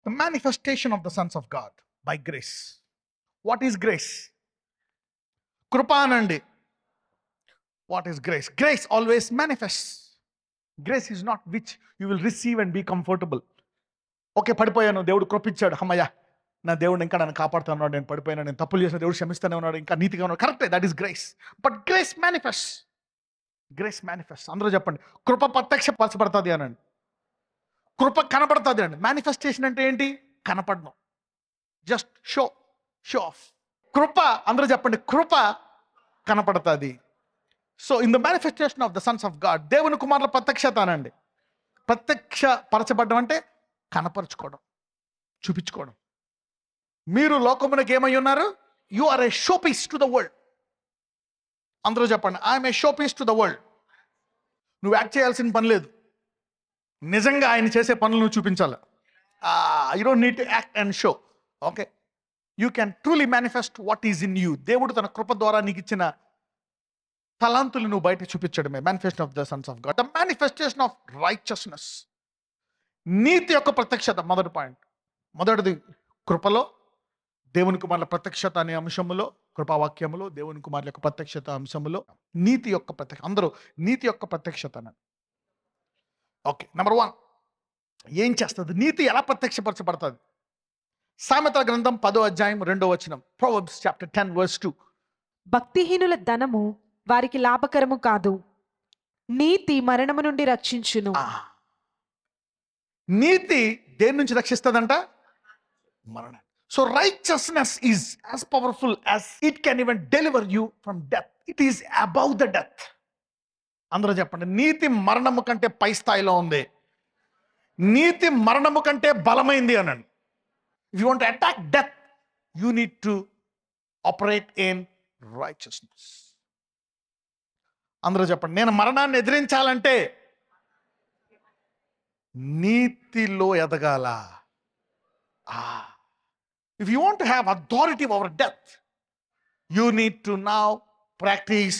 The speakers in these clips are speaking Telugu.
The manifestation of the sons of God by grace. What is grace? Krupanandi. What is grace? Grace always manifests. Grace is not which you will receive and be comfortable. Okay, పడిపోయాను, దేవుడు కృపించాడు, అమ్మయ్య నా దేవుడు ఇంకా నన్ను కాపాడుతున్నాడు, నేను పడిపోయాను, నేను తప్పులు చేసిన దేవుడు క్షమిస్తూనే ఉన్నాడు, ఇంకా నీతిగా ఉన్నాడు. కరెక్టే, that is grace. But grace manifest. Grace manifest. అందరూ చెప్పండి, కృప ప్రత్యక్షపరచబడుతుంది అనండి. కృప కనపడుతుంది అండి. మేనిఫెస్టేషన్ అంటే ఏంటి? కనపడడం. Just show off. కృప, అందరూ చెప్పండి, కృప కనపడుతుంది. So in the manifestation of the sons of God, దేవుని కుమారుల ప్రత్యక్షత అనండి. ప్రత్యక్షపరచబడడం అంటే కనపరుచుకోవడం, చూపించుకోవడం. మీరు లోకమునకు ఏమై ఉన్నారు? You are a showpiece to the world. అందరూ చెప్పండి, I'm a showpiece to the world. నువ్వు యాక్ట్ చేయాల్సిన పని లేదు, నిజంగా ఆయన చేసే పనులు నువ్వు చూపించాలి. You don't need to act and show. Okay, you can truly manifest what is in you. దేవుడు తన కృప ద్వారా నీకు ఇచ్చిన తలాంతులు నువ్వు బయట చూపించడమే manifestation of the sons of God. The manifestation of righteousness, నీతి యొక్క ప్రత్యక్షత. మొదటి పాయింట్, మొదటిది కృపలో, దేవుని కుమారుల ప్రత్యక్షత అనే అంశములో, కృపావాక్యములో దేవుని కుమారుల యొక్క ప్రత్యక్షత అంశములో నీతి యొక్క ప్రత్యక్ష. అందరూ నీతి యొక్క ప్రత్యక్షత అన్నది. ఓకే, నెంబర్ 1 ఏం చేస్తుంది? నీతి ఎలా ప్రత్యక్షపరచబడుతుంది? సామెతల గ్రంథం 10వ అధ్యాయం 2వ వచనం. Proverbs chapter 10 verse 2. భక్తిహీనుల ధనము వారికి లాభకరము కాదు, నీతి మరణము నుండి రక్షించును. నీతి దేని నుంచి రక్షిస్తుందంట? మరణం. So righteousness is as powerful as it can even deliver you from death. It is above the death. అందరూ చెప్పండి, నీతి మరణము కంటే పై స్థాయిలో ఉంది. నీతి మరణము కంటే బలమైంది అనండి. If you want to attack death, you need to operate in righteousness. అందరూ చెప్పండి, నేను మరణాన్ని ఎదిరించాలంటే నీతిలో ఎదగాల. If you want to have authority over death, you need to now practice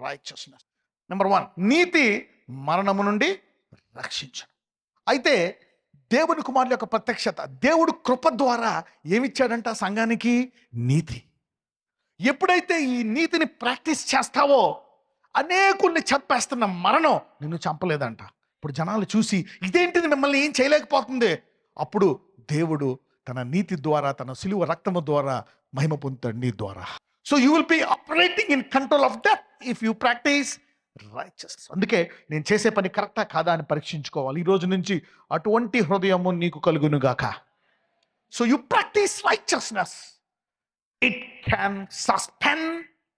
righteousness. Number 1, నీతి మరణము నుండి రక్షించను. అయితే దేవుని కుమారుల యొక్క ప్రత్యక్షత, దేవుడు కృప ద్వారా ఏమిచ్చాడంట సంఘానికి? నీతి. ఎప్పుడైతే ఈ నీతిని ప్రాక్టీస్ చేస్తావో, అనేకుల్ని చంపేస్తున్న మరణం నిన్ను చంపలేదంట. ఇప్పుడు జనాలు చూసి ఇదేంటిది, మిమ్మల్ని ఏం చేయలేకపోతుంది. అప్పుడు దేవుడు తన నీతి ద్వారా, తన సిలువ రక్తము ద్వారా మహిమ పొందుతాడు నీ ద్వారా. So you will be operating in control of death if you practice righteousness. అందుకే నేను చేసే పని కరెక్టా కాదా అని పరీక్షించుకోవాలి. ఈ రోజు నుంచి అటువంటి హృదయము నీకు కలుగునుగాక. So you practice righteousness. It can suspend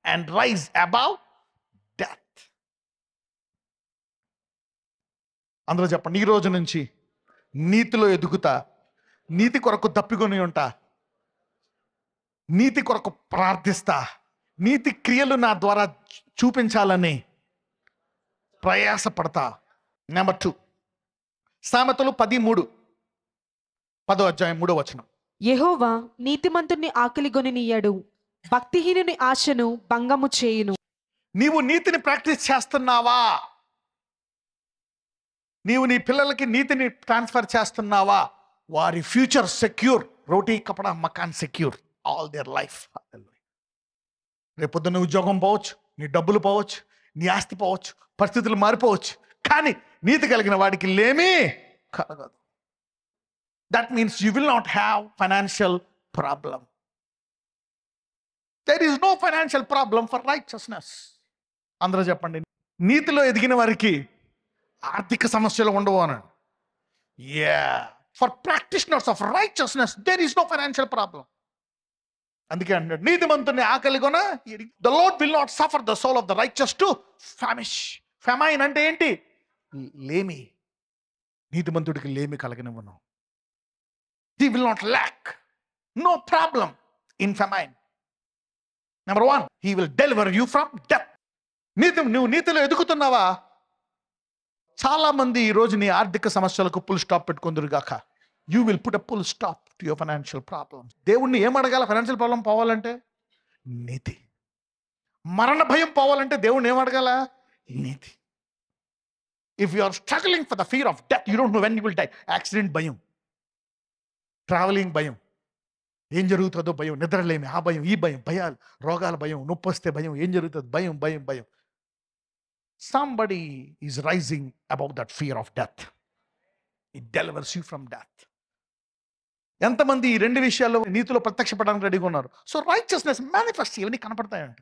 and rise above death. అందరూ చెప్పండి, ఈ రోజు నుంచి నీతిలో ఎదుగుతా, నీతి కొరకు తప్పికొని ఉంటా, నీతి కొరకు ప్రార్థిస్తా, నీతి క్రియలు నా ద్వారా చూపించాలని ప్రయాసపడతా. నెంబర్ 2, సామెతలు 10:3, 10వ అధ్యాయం 3వ వచనం. యెహోవా నీతిమంతుని ఆకలిగొనినియ్యడు, భక్తిహీనుని ఆశను భంగము చేయును. నీవు నీతిని ప్రాక్టీస్ చేస్తున్నావా? నీవు నీ పిల్లలకి నీతిని ట్రాన్స్ఫర్ చేస్తున్నావా? వారి future secure. Roti kapda makaan secure all their life. రేపొద్దున ఉద్యోగం పోవచ్చు, నీ డబ్బులు పోవచ్చు, నీ ఆస్తి పోవచ్చు, పరిస్థితులు మారిపోవచ్చు, కానీ నీతి కలిగిన వాడికి లేమి కలగదు. That means you will not have financial problem. There is no financial problem for righteousness. అందరూ చెప్పండి, నీతిలో ఎదిగిన వారికి ఆర్థిక సమస్యలు ఉండవు అనండి. For practitioners of righteousness, there is no financial problem. అందుకే అన్నాడు, నీతిమంతుని ఆకలిగొన, the Lord will not suffer the soul of the righteous to famish. Famine అంటే ఏంటి? లేమి. నీతిమంతుడికి లేమి కలిగినవను. He will not lack. No problem in famine. Number 1, he will deliver you from death. నువ్వు నీతిలో ఎదుగుతున్నావా? చాలా మంది ఈ రోజు నీ ఆర్థిక సమస్యలకు ఫుల్ స్టాప్ పెట్టుకుందరుగాక. You will put a full stop to your financial problems. దేవుణ్ణి ఏం అడగాల? ఫైనాన్షియల్ ప్రాబ్లం పోవాలంటే నీతి. మరణ భయం పోవాలంటే దేవుణ్ణి ఏం అడగాల? నీతి. If you are struggling for the fear of death, you don't know when you will die. Accident bhayam. Travelling భయం, ఏం జరుగుతుందో భయం, నిద్రలేమి ఆ భయం, ఈ భయం, భయాలు, రోగాల భయం, నొప్పి వస్తే భయం, ఏం జరుగుతుంది భయం భయం భయం. Somebody is rising above that fear of death. It delivers you from death. ఎంతమంది ఈ రెండు విషయాల్లో నీతిలో ప్రత్యక్షపడడానికి రెడీగా ఉన్నారు? సో రైచియస్నెస్ మేనిఫెస్ట్ ఇవన్నీ కనపడతాయంట.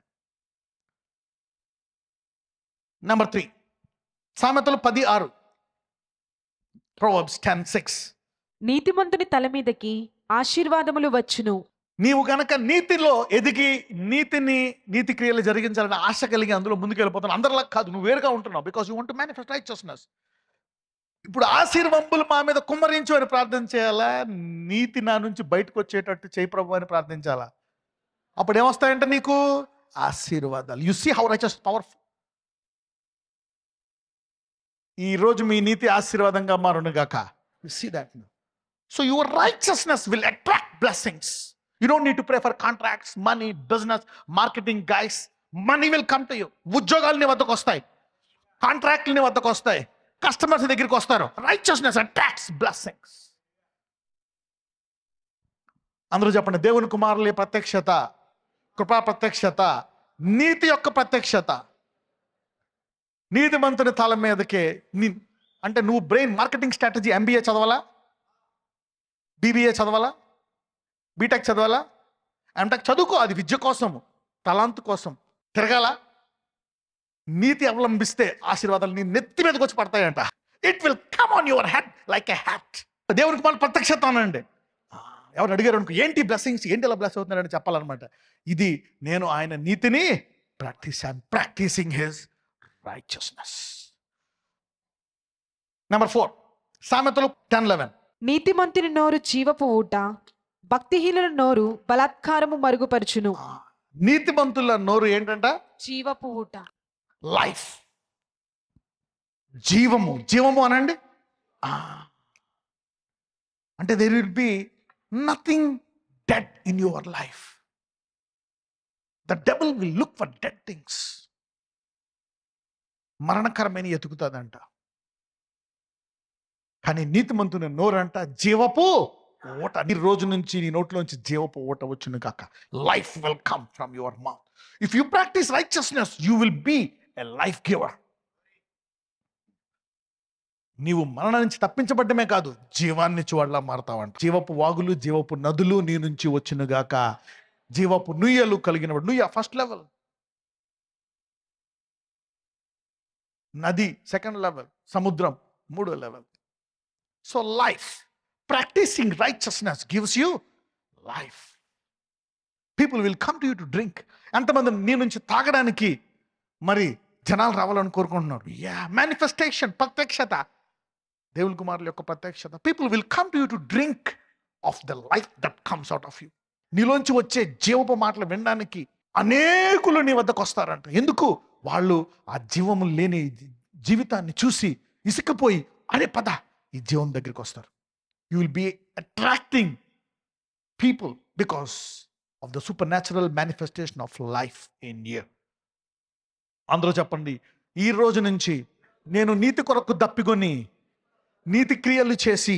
నెంబర్ 3, సామెతలు 10:6, Proverbs 10:6. నీతిమంతుని తల మీదకి ఆశీర్వాదములు వచ్చును. నీవు గనక నీతిలో ఎదిగి నీతి క్రియలు జరిగించాలని ఆశ కలిగి అందులో ముందుకు వెళ్ళిపోతాను. అందరిలా కాదు, నువ్వు వేరుగా ఉంటున్నావు. Because you want to manifest righteousness. ఇప్పుడు ఆశీర్వంపులు మా మీద కుమ్మరించు అని ప్రార్థన చేయాలా? నీతి నా నుంచి బయటకు వచ్చేటట్టు చేయి ప్రభు అని ప్రార్థించాలా? అప్పుడు ఏమొస్తాయంటే నీకు ఆశీర్వాదాలు. You see how righteous powerful. ఈ రోజు మీ నీతి ఆశీర్వాదంగా మారును గాక. You see that. So your righteousness will attract blessings. You don't need to pray for contracts, money, business, marketing guys. Money will come to you. ఉద్యోగాలు నీ వద్దకు వస్తాయి, కాంట్రాక్ట్లు నీ వద్దకు వస్తాయి, కస్టమర్స్ దగ్గరికి వస్తారు. Righteousness attracts blessings. అందరూ చెప్పండి, దేవుని కుమారుల ప్రత్యక్షత, కృపా ప్రత్యక్షత, నీతి యొక్క ప్రత్యక్షత. నీతిమంతుని తల మీదకే అంటే నువ్వు బ్రెయిన్ మార్కెటింగ్ స్ట్రాటజీ MBA చదవాలా, BBA చదవాలా, బీటెక్ చదవాలా, ఎంటెక్ చదువుకో, అది విద్య కోసం, తలాంతు కోసం. తిరగాల. నీతి అవలంబిస్తే ఆశీర్వాదాలు నీ నెత్తి మీదకి వచ్చి పడతాయంట. It will come on your head like a hat. దేవునికి మన ప్రత్యక్షత అనండి. ఎవరు అడిగారు అనుకో, ఏంటి బ్లెస్సింగ్స్, ఏంటి ఇలా బ్లెస్ అవుతున్నారని చెప్పాలన్నమాట. ఇది నేను ఆయన నీతిని ప్రాక్టీసింగ్ హిస్ రైచియస్నెస్. నెంబర్ 4, సామెతలు 10:11. నీతిమంతుని నోరు జీవపు ఊట, భక్తిహీనుల నోరు బలాత్కారము మరుగుపరుచును. నీతిమంతుల నోరు ఏంటంట? జీవపు ఊట. లైఫ్, జీవము. జీవము అనండి. అంటే there will be nothing dead in your life. The devil will look for dead things. మరణకరమైన ఎతుకుతుందంట. కానీ నీతిమంతుని నోరంట జీవపు ఓట. ఈ రోజు నుంచి నీ నోట్లోంచి జీవపు ఓట వచ్చును కాక. Life will come from your mouth. If you practice righteousness you will be a life giver. నీవు మరణం నుంచి తప్పించబడ్డమే కాదు, జీవాన్ని చూడలా మారుతావంట. జీవపు వాగులు, జీవపు నదులు నీ నుంచి వచ్చును గాక. జీవపు నుయ్యలు కలిగినవాడు. నుయ్య ఫస్ట్ లెవెల్, నది సెకండ్ లెవెల్, సముద్రం మూడో level. So life, practicing righteousness gives you life. People will come to you to drink. ఎంతమంది నీ నుంచి తాగడానికి మరి జనాలు రావాలని కోరుకుంటున్నారు? మేనిఫెస్టేషన్, ప్రత్యక్షత, దేవుని కుమారుల యొక్క ప్రత్యక్షత. People will come to you to drink of the life that comes out of you. నీలోంచి వచ్చే జీవపు మాటలు వినడానికి అనేకులు నీ వద్దకు వస్తారంట. ఎందుకు? వాళ్ళు ఆ జీవము లేని జీవితాన్ని చూసి ఇసుకపోయి అరే పద ఈ జీవం దగ్గరికి వస్తారు. You will be attracting people because of the supernatural manifestation of life in you. అందరూ చెప్పండి, ఈ రోజు నుంచి నేను నీతి కొరకు దప్పికొని నీతి క్రియలు చేసి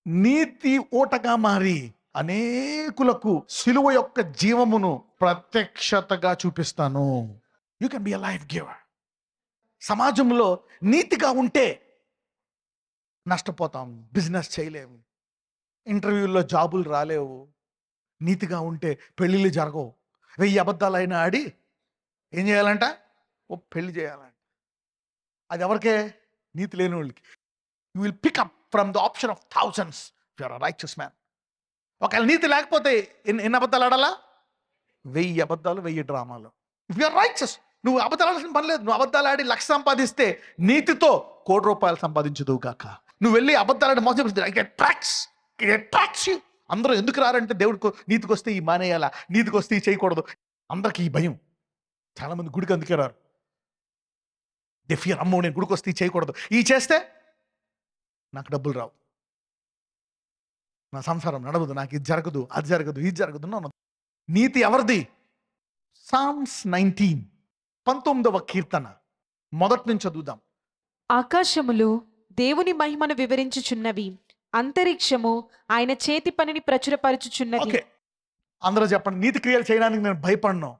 నీతి ఓటగా మారి అనేకులకు సిలువ యొక్క జీవమును ప్రత్యక్షతగా చూపిస్తాను. You can be a life giver. సమాజంలో నీతిగా ఉంటే నష్టపోతాం, బిజినెస్ చేయలేము, ఇంటర్వ్యూల్లో జాబులు రాలేవు. నీతిగా ఉంటే పెళ్ళిళ్ళు జరగవు. 1000 అబద్ధాలు అయినా ఆడి ఏం చేయాలంట? పెళ్లి చేయాలంట. అది ఎవరికే? నీతి లేని వాళ్ళకి. You will pick up from the option of thousands if you are a righteous man. ఒకవేళ నీతి లేకపోతే ఎన్ని అబద్ధాలు ఆడాలా? 1000 అబద్ధాలు, 1000 డ్రామాలు. ఇఫ్ యు ఆర్ రైచియస్, నువ్వు అబద్ధాలు ఆడాల్సిన పని లేదు. నువ్వు అబద్ధాలు ఆడి 1,00,000 సంపాదిస్తే నీతితో 1,00,00,000 రూపాయలు సంపాదించదువు గాక. నువ్వు వెళ్ళి అబద్ధాలని మోసం అట్రాక్ట్స్ యూ. అందరూ ఎందుకు రారంటే దేవుడికి నీతికి వస్తే ఈ మానేయాలా, నీతికి వస్తే ఈ చేయకూడదు. అందరికి ఈ భయం. చాలా మంది గుడికి అందుకే రారు. దే ఫియర్, అమ్మో నేను గుడికి వస్తే ఈ చేయకూడదు, ఈ చేస్తే నాకు డబ్బులు రావు, నా సంసారం నడవదు, నాకు ఇది జరగదు, అది జరగదు, ఇది జరగదు. నీతి ఎవరిది? సామ్స్ 19, 19వ కీర్తన మొదటి నుంచి చదువుదాం. ఆకాశములు దేవుని మహిమను వివరించుచున్నవి, అంతరిక్షము ఆయన చేతి పనిని ప్రచురపరచుచున్నది. ఓకే, అందరూ చెప్పండి, నీతి క్రియలు చేయడానికి నేను భయపడను.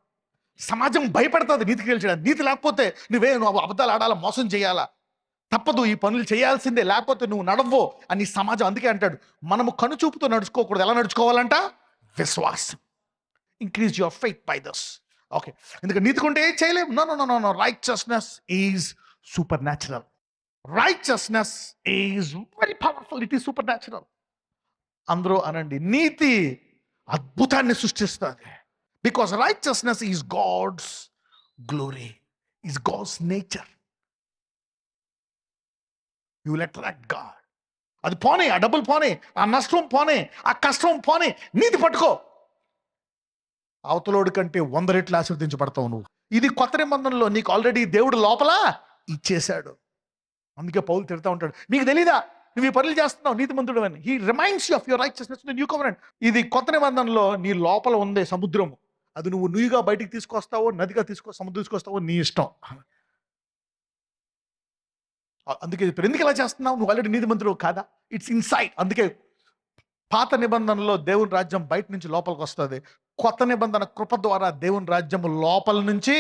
సమాజం భయపడుతుంది నీతి క్రియలు చేయడానికి. నీతి లేకపోతే నువ్వు అబద్ధాలు ఆడాలా, మోసం చేయాలా, తప్పదు, ఈ పనులు చేయాల్సిందే, లేకపోతే నువ్వు నడవో అని సమాజం అందుకే అంటాడు మనము కనుచూపుతో నడుచుకోకూడదు. ఎలా నడుచుకోవాలంట? విశ్వాసం. Increase your faith by this. Okay, ఎందుకంటే నీతికుంటే ఏం చేయలేము. No no no no righteousness is super natural. Righteousness is very powerful. It is super natural. అందరూ అనండి, నీతి అద్భుతాన్ని సృష్టిస్తుంది. Because righteousness is God's glory, is God's nature. You will attract God. అది పోనీ, ఆ డబ్బులు పోనీ, ఆ నష్టం పోనీ, ఆ కష్టం పోనీ, నీతి పట్టుకో. అవతలోడి కంటే 100 రెట్లు ఆశీర్వదించబడతావు నువ్వు. ఇది కొత్త నిబంధనలో నీకు ఆల్రెడీ దేవుడు లోపల ఇచ్చేశాడు. అందుకే పౌలు తిడతా ఉంటాడు, మీకు తెలీదా నువ్వు ఈ పనులు చేస్తున్నావు నీతిమంతుడు అని. He reminds you of your righteousness in the new covenant. ఇది కొత్త నిబంధనలో నీ లోపల ఉందే సముద్రము. అది నువ్వు నుయ్యిగా బయటికి తీసుకొస్తావో, నదిగా సముద్రం తీసుకొస్తావో నీ ఇష్టం. అందుకే ఎందుకు ఇలా చేస్తున్నావు, నువ్వు ఆల్రెడీ నీతిమంతుడు కాదా? It's inside. అందుకే పాత నిబంధనలో దేవుని రాజ్యం బయట నుంచి లోపలికి వస్తుంది. కొత్త నిబంధన కృప ద్వారా దేవుని రాజ్యం లోపల నుంచి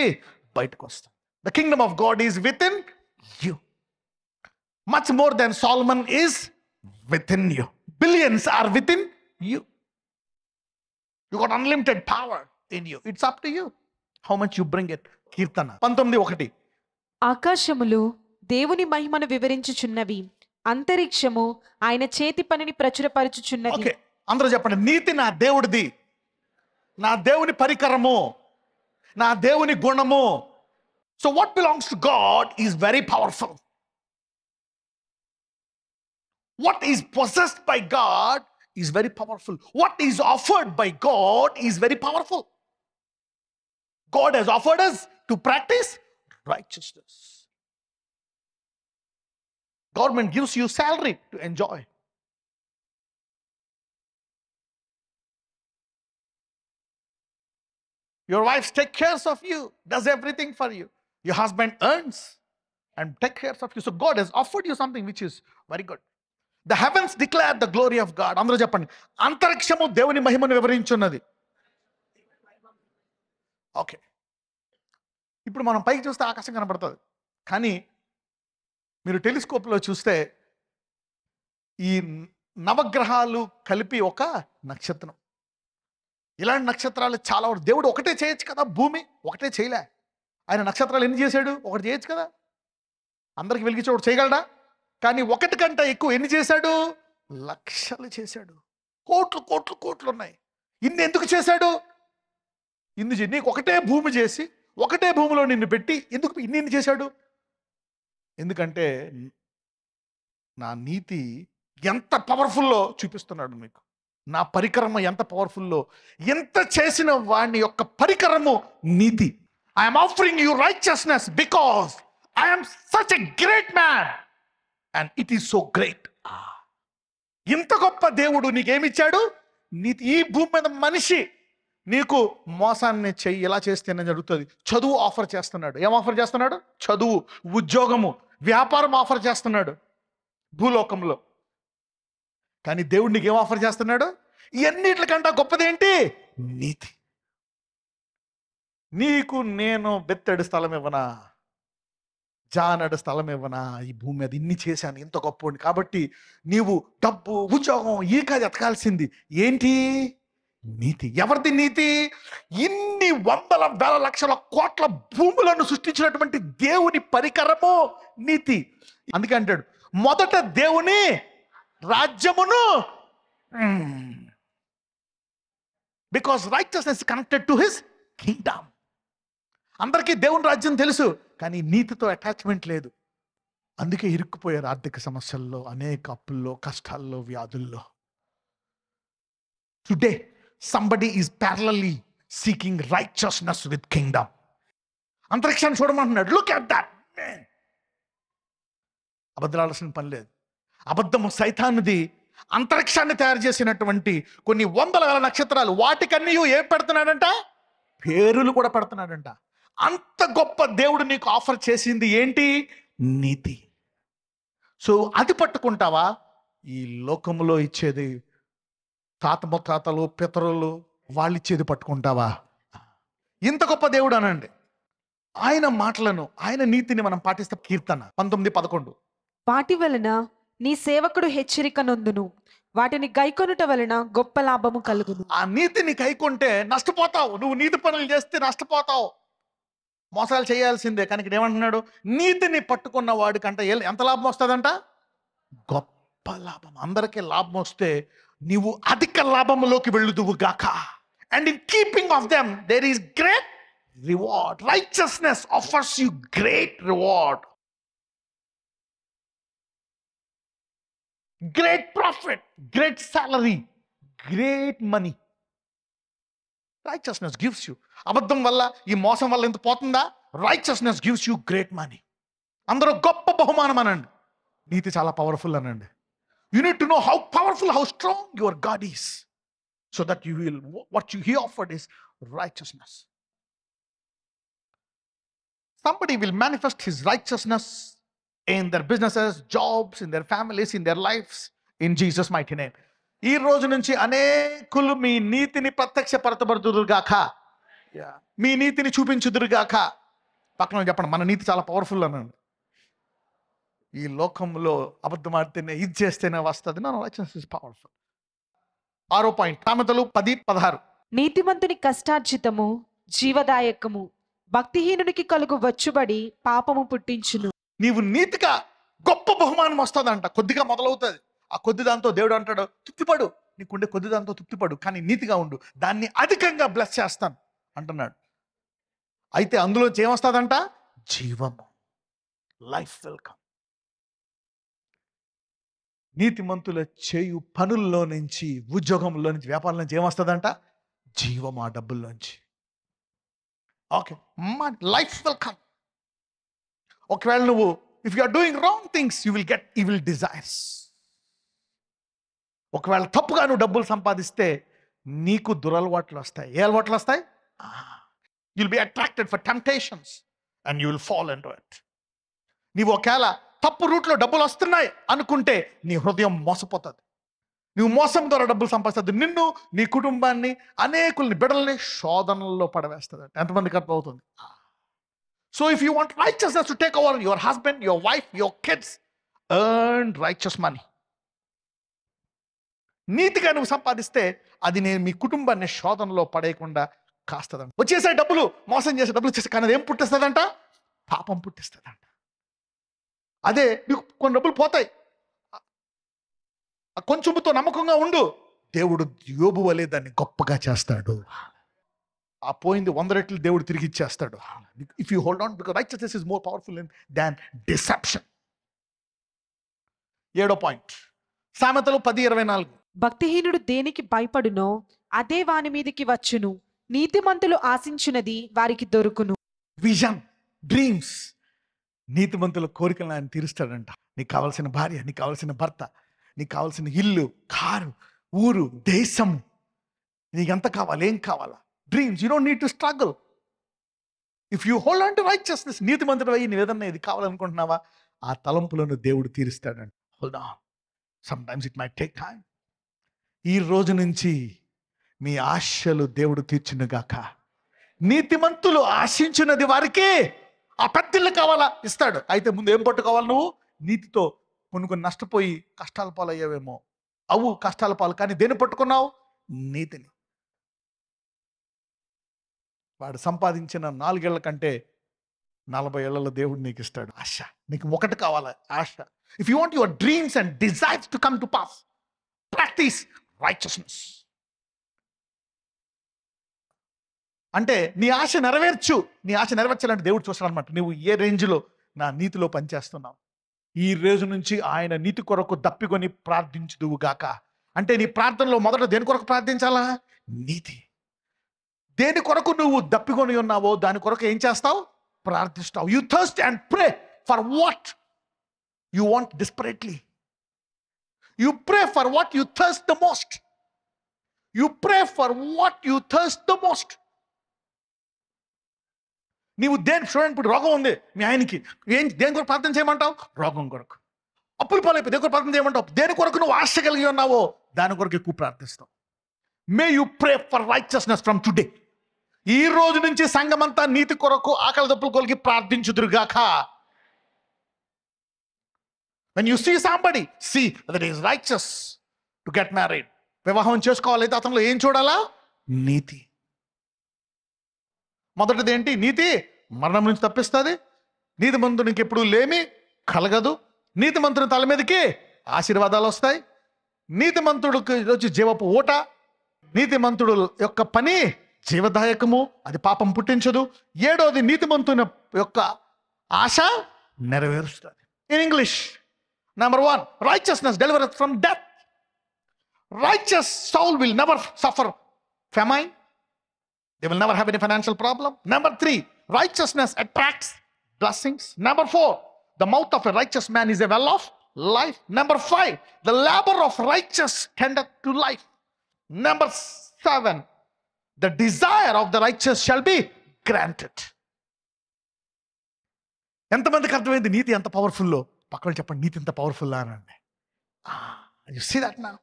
బయటకు వస్తుంది. The kingdom of God is within you. Much more than Solomon is within you. Billions are within you. You got unlimited power in you. It's up to you how much you bring it. కీర్తన 19:1. ఆకాశములు దేవుని మహిమను వివరించుచున్నవి, అంతరిక్షము ఆయన చేతి పనిని ప్రచురపరచుచున్నది. ఓకే, అందరూ చెప్పండి, నీతి నా దేవుడిది, నా దేవుని పరికరము, నా దేవుని గుణము. So what belongs to God is very powerful. What is possessed by God is very powerful. What is offered by God is very powerful. God has offered us to practice righteousness. Government gives you salary to enjoy. Your wife takes care of you, does everything for you. Your husband earns and takes care of you. So God has offered you something which is very good. The heavens declare the glory of God. అందరూ చెప్పండి, అంతరిక్షము దేవుని మహిమను వివరించున్నది. ఓకే, ఇప్పుడు మనం పైకి చూస్తే ఆకాశం కనబడుతుంది, కానీ మీరు టెలిస్కోప్లో చూస్తే ఈ నవగ్రహాలు కలిపి ఒక నక్షత్రం. ఇలాంటి నక్షత్రాలు చాలా. దేవుడు ఒకటే చేయొచ్చు కదా, భూమి ఒకటే చేయలే. ఆయన నక్షత్రాలు ఎన్ని చేశాడు? ఒకటి చేయొచ్చు కదా, అందరికి వెలిగించే ఒకటి చేయగలడా? కానీ ఒకటి కంటే ఎక్కువ ఎన్ని చేశాడు? లక్షలు చేశాడు. కోట్లు కోట్లు కోట్లు ఉన్నాయి. ఇన్ని ఎందుకు చేశాడు? నీకు ఒకటే భూమి చేసి ఒకటే భూమిలో నిన్ను పెట్టి ఎందుకు ఇన్ని చేశాడు? ఎందుకంటే నా నీతి ఎంత పవర్ఫుల్లో చూపిస్తున్నాడు మీకు. నా పరికరము ఎంత పవర్ఫుల్లో, ఎంత చేసిన వాడిని యొక్క పరికరము నీతి. I'm offering you righteousness because I'm such a great man and it is so great. ఇంత గొప్ప దేవుడు నీకేమిచ్చాడు? నీతి. ఈ భూమి మీద మనిషి నీకు మోసాన్ని చెయ్యి, ఎలా చేస్తేనే జరుగుతుంది. చదువు ఆఫర్ చేస్తున్నాడు. ఏం ఆఫర్ చేస్తున్నాడు? చదువు, ఉద్యోగము, వ్యాపారం ఆఫర్ చేస్తున్నాడు భూలోకంలో. కానీ దేవుడు నీకు ఏం ఆఫర్ చేస్తున్నాడు? ఇవన్నిటికంటే గొప్పదేంటి? నీతి. నీకు నేను బెత్తడి స్థలం ఇవ్వనా, జానడు స్థలం ఇవ్వనా? ఈ భూమి మీద ఇన్ని చేశాను, ఇంత గొప్ప. కాబట్టి నీవు డబ్బు, ఉద్యోగం ఈ కాదు ఎతకాల్సింది ఏంటి? నీతి. ఎవరిది నీతి? ఇన్ని వందల వేల లక్షల కోట్ల భూములను సృష్టించినటువంటి దేవుని పరికరము నీతి. అందుకే అంటాడు, మొదట దేవుని రాజ్యమును. Because righteousness connected to his Kingdom. అందరికీ దేవుని రాజ్యం తెలుసు, కానీ నీతితో అటాచ్మెంట్ లేదు. అందుకే ఇరుక్కుపోయారు ఆర్థిక సమస్యల్లో, అనేక అప్పుల్లో, కష్టాల్లో, వ్యాధుల్లో. Today somebody is parallelly seeking righteousness with kingdom. అంతరిక్షాన్ని చూడమంటున్నాడు. Look at that man. అబద్ధాలాల్సిన పని లేదు. అబద్ధము సైతానుది. అంతరిక్షాన్ని తయారు చేసినటువంటి కొన్ని వందల వేల నక్షత్రాలు, వాటికన్నీ ఏం పెడుతున్నాడంట? పేరులు కూడా పెడుతున్నాడంట. అంత గొప్ప దేవుడు నీకు ఆఫర్ చేసింది ఏంటి? నీతి. సో అది పట్టుకుంటావా? ఈ లోకంలో ఇచ్చేది తాత ముత్తాతలు పితరులు వాళ్ళు ఇచ్చేది పట్టుకుంటావా? ఇంత గొప్ప దేవుడు అనండి. ఆయన మాటలను, ఆయన నీతిని మనం పాటిస్తే. కీర్తన 19:11. వాటి వలన నీ సేవకుడు హెచ్చరిక నొందును, వాటిని గైకొనుట వలన గొప్ప లాభము కలుగును. ఆ నీతిని కైకొంటే నష్టపోతావు. నువ్వు నీతి పనులు చేస్తే నష్టపోతావు, మోసాలు చేయాల్సిందే. కానీ ఇక్కడ ఏమంటున్నాడు? నీతిని పట్టుకున్న వాడికంట ఎంత లాభం వస్తుందంట? గొప్ప లాభం. అందరికీ లాభం వస్తే నీవు అధిక లాభంలోకి వెళ్ళుదువు గాక. And in keeping of them there is great reward. Righteousness offers you great reward, great profit, great salary, great money. Righteousness gives you. అబద్ధం వల్ల, ఈ మోసం వల్ల ఎంత పోతుందా? Righteousness gives you great money. అందరూ గొప్ప బహుమానం అనండి. నీతి చాలా పవర్ఫుల్ అనండి. You need to know how powerful, how strong your God is, so that you will, what you he offered is righteousness. Somebody will manifest his righteousness in their businesses, jobs, in their families, in their lives, in Jesus' mighty name. ఈ రోజు నుంచి అనేకులు మీ నీతిని ప్రత్యక్షపరచబడుదురుగాక, మీ నీతిని చూపించుదురుగాక. పక్కన చెప్పండి, మన నీతి చాలా పవర్ఫుల్ అనండి. ఈ లోకంలో అబద్ధం ఆడితేనే, ఇది చేస్తేనే వస్తుంది. నా రైచియస్నెస్ ఇస్ పవర్ఫుల్. 6వ పాయింట్, సామెతలు 10:16. నీతిమంతుని కష్టార్జితము జీవదాయకము, భక్తిహీనునికి కలుగు వచ్చుబడి పాపము పుట్టించును. నీవు నీతిగా గొప్ప బహుమానం వస్తుందంట. కొద్దిగా మొదలవుతుంది. ఆ కొద్ది దాంతో దేవుడు అంటాడు, తృప్తిపడు, నీకుండే కొద్ది దాంతో తృప్తిపడు, కానీ నీతిగా ఉండు, దాన్ని అధికంగా బ్లెస్ చేస్తాను అంటున్నాడు. అయితే అందులోంచి ఏమొస్తుందంట? జీవము, లైఫ్ వెల్కమ్. నీతిమంతుల చేయు పనుల్లో నుంచి, ఉద్యోగంలో నుంచి, వ్యాపారం నుంచి ఏమొస్తుందంట? జీవం. ఆ డబ్బుల్లోంచి. Okay, life welcome. ఒకవేళ నువ్వు, if you are doing wrong things, you will get evil desires. ఒకవేళ తప్పుగా నువ్వు డబ్బులు సంపాదిస్తే నీకు దురలవాట్లు వస్తాయి. ఏ అలవాట్లు వస్తాయి? You'll be attracted for temptations and you will fall into it. నీవు ఒకవేళ తప్పు రూట్లో డబ్బులు వస్తున్నాయి అనుకుంటే నీ హృదయం మోసపోతుంది. నువ్వు మోసం ద్వారా డబ్బులు సంపాదిస్తుంది, నిన్ను, నీ కుటుంబాన్ని, అనేకుల్ని, బిడ్డల్ని శోధనల్లో పడవేస్తుంది. ఎంతమందికి అర్థమవుతుంది? So if you want righteousness to take over your husband, your wife, your kids, earn righteous money. నీతిగా నువ్వు సంపాదిస్తే అది నేను మీ కుటుంబాన్ని శోధనలో పడేయకుండా కాస్తుందంట. వచ్చేసే డబ్బులు, మోసం చేసే డబ్బులు వచ్చేసి, కానీ ఏం పుట్టిస్తుందంట? పాపం పుట్టిస్తుందంట. అదే నీకు కొన్ని డబ్బులు పోతాయి, కొంచెంతో నమ్మకంగా ఉండు, దేవుడు యోబు వలె దాన్ని గొప్పగా చేస్తాడు. ఆ పోయింది 100 రెట్లు దేవుడు తిరిగి ఇచ్చేస్తాడు. If you hold on, because righteousness is more powerful than deception. 7వ పాయింట్, సామెతలు 10:24. భక్తిహీనుడు దేనికి భయపడునో అదే వాని మీదికి వచ్చును, నీతిమంతులు ఆశించున్నది వారికి దొరుకును. Vision, dreams. నీతిమంతుల కోరికలను ఆయన తీరుస్తాడంట. నీకు కావాల్సిన భార్య, నీకు కావాల్సిన భర్త, నీకు కావాల్సిన ఇల్లు, కారు, ఊరు, దేశం, నీకు ఎంత కావాలి, ఏం కావాలా? Dreams. You don't need to struggle if you hold on to righteousness. నీతిమంతుడు అయ్యి నువ్వేదన్నా ఇది కావాలనుకుంటున్నావా, ఆ తలంపులను దేవుడు తీరుస్తాడంట. Hold on. Sometimes it might take time. ఈ రోజు నుంచి మీ ఆశలు దేవుడు తీర్చునుగాక. నీతిమంతులు ఆశించినది వారికి, ఆ పెద్దిల్లు కావాలా, ఇస్తాడు. అయితే ముందు ఏం పట్టుకోవాలి నువ్వు? నీతితో. కొన్ని నష్టపోయి కష్టాల పాలు అయ్యావేమో, అవు కష్టాల పాలు, కానీ దేన్ని పట్టుకున్నావు? నీతిని. వాడు సంపాదించిన 4 ఏళ్ల కంటే 40 ఏళ్లలో దేవుడు నీకు ఇస్తాడు. ఆశ. నీకు ఒకటి కావాలా? ఆశ. If you want your dreams and desires to come to pass, practise righteousness. అంటే నీ ఆశ నెరవేర్చు. నీ ఆశ నెరవేర్చాలంటే దేవుడు చూస్తాడు అనమాట, నువ్వు ఏ రేంజ్లో నా నీతిలో పనిచేస్తున్నావు. ఈ రోజు నుంచి ఆయన నీతి కొరకు దప్పికొని ప్రార్థించుదువు గాక. అంటే నీ ప్రార్థనలో మొదట దేని కొరకు ప్రార్థించాలా? నీతి. దేని కొరకు నువ్వు దప్పికొని ఉన్నావో దాని కొరకు ఏం చేస్తావు? ప్రార్థిస్తావు. You thirst and pray for what you want desperately. You pray for what you thirst the most. You pray for what you thirst the most. నీవు చూడండి, ఇప్పుడు రోగం ఉంది మీ ఆయనకి, దేని కొరకు ప్రార్థన చేయమంటావు? రోగం కొరకు. అప్పులు పాలైపోయి దేవుడు ప్రార్థన చేయమంటావు. దేని కొరకు నువ్వు ఆశ కలిగి ఉన్నావో దాని కొరకు ఎక్కువ ప్రార్థిస్తావు. May you pray for righteousness from today. ఈ రోజు నుంచి సంఘమంతా నీతి కొరకు ఆకలి Dappula కొలికి ప్రార్థించుదురుగాక. When you see somebody, see that he is righteous to get married. వివాహం చేసుకోవాలైతే అతనిలో ఏం చూడాలా? నీతి. మొదటిది ఏంటి? నీతి మరణం నుంచి తప్పిస్తుంది. నీతిమంతునికి ఎప్పుడు లేమి కలగదు. నీతిమంతుని తల మీదకి ఆశీర్వాదాలు వస్తాయి. నీతిమంతుడికి వచ్చి జీవపు ఊట. నీతిమంతుడు యొక్క పని జీవదాయకము, అది పాపం పుట్టించదు. ఏడోది నీతిమంతుని యొక్క ఆశ నెరవేరుస్తుంది. In English, number 1, righteousness delivers from death. Righteous soul will never suffer famine. They will never have any financial problem. Number 3, righteousness attracts blessings. Number 4, the mouth of a righteous man is a well of life. Number 5, the labor of righteous tendeth to life. Number 7, the desire of the righteous shall be granted. ఎంతమందికి అర్థమైంది నీతి ఎంత పవర్ఫుల్లో? పక్కన చెప్పండి, నీతి ఎంత పవర్ఫుల్ అనండి. You see that now?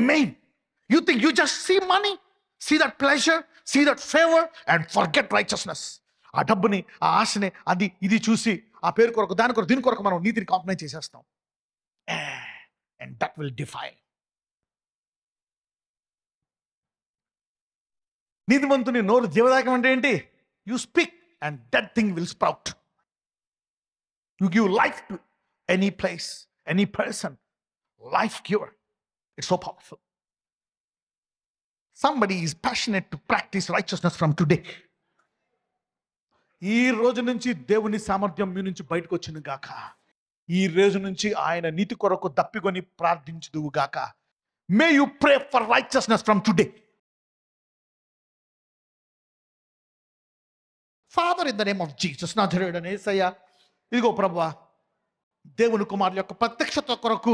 Main. You think you just see money, see that pleasure, see that favor and forget righteousness. ఆ డబ్బుని, ఆ ఆశని, అది ఇది చూసి ఆ పేరు కొరకు, దాని కొరకు, దీని కొరకు మనం నీతిని కాంప్రమైజ్ చేసేస్తాం. And that will defile. నీతిమంతుని నోరు జీవదాయకం అంటే ఏంటి? You speak and that thing will sprout. You give life to any place, any person. Life giver. It's so powerful. Somebody is passionate to practice righteousness from today. ఈ రోజు నుంచి దేవుని సామర్థ్యం మీ నుంచి బయటకు వచ్చిన గాక. ఈ రోజు నుంచి ఆయన నీతి కొరకు దప్పికొని ప్రార్థించుదువు గాక. May you pray for righteousness from today. Father, in the name of Jesus, నా ధైర్యుడైన యేసయ్య, ఇదిగో ప్రభువా, దేవుని కుమారుల యొక్క ప్రత్యక్షత కొరకు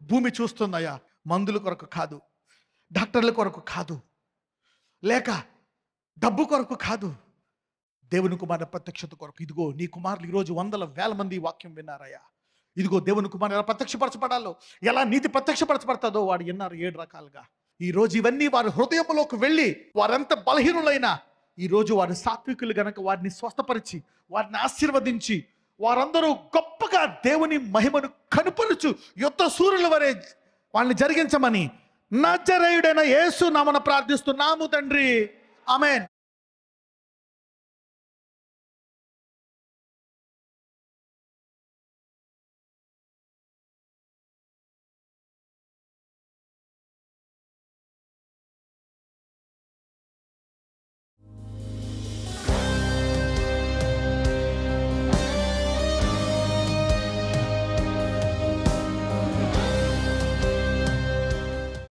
భూమి చూస్తుందయ్యా. మందుల కొరకు కాదు, డాక్టర్ల కొరకు కాదు, లేక డబ్బు కొరకు కాదు, దేవుని కుమారుల ప్రత్యక్షత కొరకు. ఇదిగో నీ కుమారులు ఈరోజు 100,000 మంది ఈ వాక్యం విన్నారయ్యా. ఇదిగో దేవుని కుమారులు ఎలా ప్రత్యక్షపరచబడాలో, ఎలా నీతి ప్రత్యక్షపరచబడతాదో వాడు విన్నారు 7 రకాలుగా. ఈరోజు ఇవన్నీ వారి హృదయంలోకి వెళ్ళి వారెంత బలహీనులైనా ఈరోజు వారి సాత్వికులు గనక వారిని స్వస్థపరిచి వారిని ఆశీర్వదించి వారందరూ గొప్పగా దేవుని మహిమను కనుపరుచు యుద్ధ సూర్యుల వరే వాళ్ళని జరిగించమని నజరేయుడైన యేసు నామమున ప్రార్థిస్తున్నాము తండ్రి. ఆమేన్.